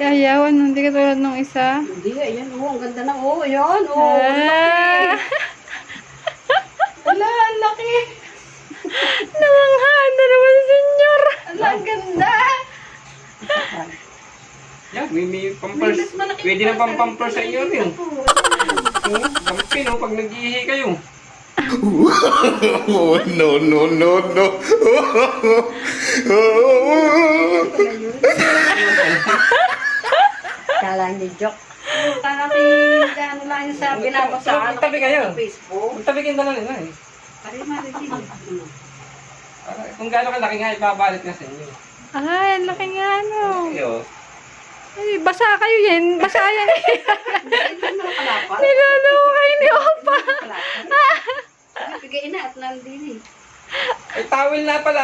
ayaw, ano, hindi ka tulad nung isa. Hindi, ayan, oh, ang ganda na, oh, ayan, oh, ang Ah, laki. Ala, ang laki. namanghanda naman, senyor. Ala, ang ganda. Yan, may pampers. Mas malaki Pwede na pang pampers sa inyo rin. po. Dampi, no? Pag nag-ihi kayo. Oh, no, no, no, no. Kala niyo joke. Kalaki, ano lang yung sa binabasaan. Magtabi kayo. Sa Facebook. Magtabi kayo na lang yun, eh. Pare, marinig. Kung gaano kalaki nga, ipabalit na sa inyo. Ay, ang laki nga, ano. Kayo. Ay, basa kayo yan. Basa yan. Ito na kalapal. Nilalaw kayo ni Opa. Kalapal. Bigay na at nandini. Ay, towel na pala.